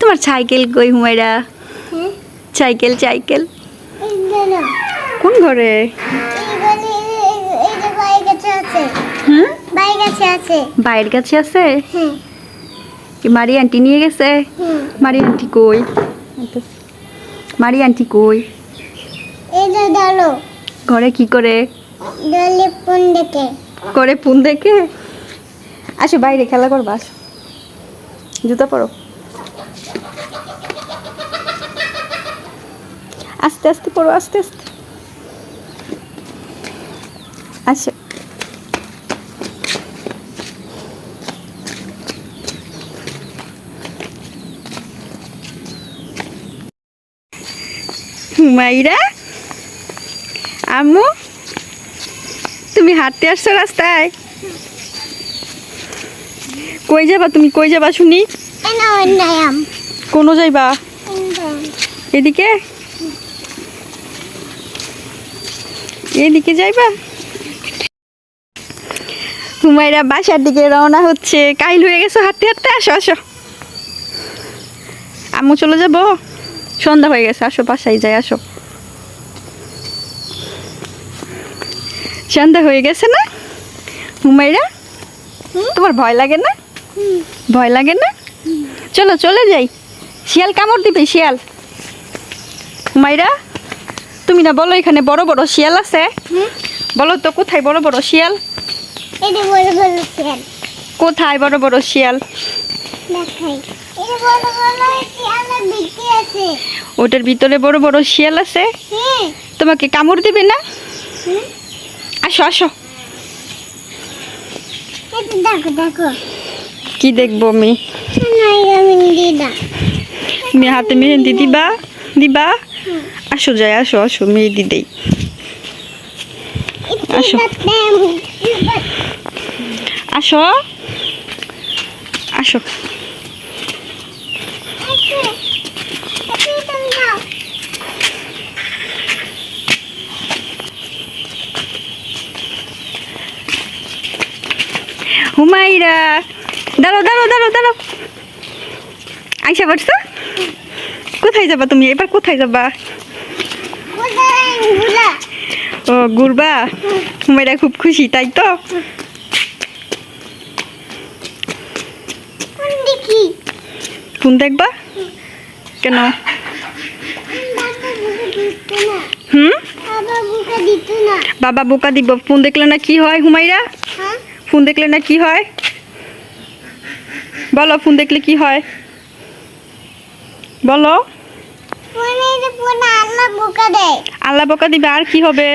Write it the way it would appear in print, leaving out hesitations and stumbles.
তোমার সাইকেল কই Humaira? Cycle cycle কোন ঘরে? বাইরের কাছে আছে। কি মারি আন্টি নিয়ে গেছে? মারি আন্টি কই? মারি আন্টি কই? ঘরে কি করে? করে ফোন দেখে। আসো বাইরে খেলা করবা, আসো জুতা পরো। আস্তে আস্তে পড়ো, আস্তে আস্তে। আসো হুমায়রা, আম্মু তুমি হাঁটতে আসছো রাস্তায়? কই যাবা তুমি? কই যাবা শুনি? কোনো যাইবা? এদিকে এদিকে যাইবা? হুমায়রা বাসার দিকে রওনা হচ্ছে। কাইল হয়ে গেছো হাঁটতে হাঁটতে। আসো আসো, আম্মু চলে যাবো, সন্ধ্যা হয়ে গেছে। আসো বাসায় যাই, আসো। সন্ধ্যা হয়ে গেছে না হুমায়রা? তোমার ভয় লাগে না? ভয় লাগে না? চলো চলে যাই। শিয়াল কামড় দিবে, শিয়াল। হুমায়রা তুমি না বলো এখানে বড় বড় শিয়াল আছে? বলো তো কোথায় বড় বড় শিয়াল? কোথায় বড় বড় শিয়াল? ওটার ভিতরে বড় বড় শিয়াল আছে। তোমাকে কামড় দিবে না? আসো আসো। কি দেখবো আমি? তুমি হাতে মেহেন্দি দিবা? দিবা? আসো যাই, আসো আসো মেহেন্দি দেই। আসো আসো আসো। হুমায়রা দাঁড়াও দাঁড়াও দাঁড়াও দাঁড়াও। আইসা পড়ছো? কোথায় যাবা তুমি এবার? কোথায় যাবা? ও ঘুরবা? হুমায়রা খুব খুশি তাই তো? ফোন দেখবা কেন? বাবা বোকা দিব। ফোন দেখলে না কি হয় হুমায়রা? ফোন দেখলে না কি হয়? বলো ফোন দেখলে কি হয়? বলো। আল্লাহ বোকা দিবে। আর কি হবে?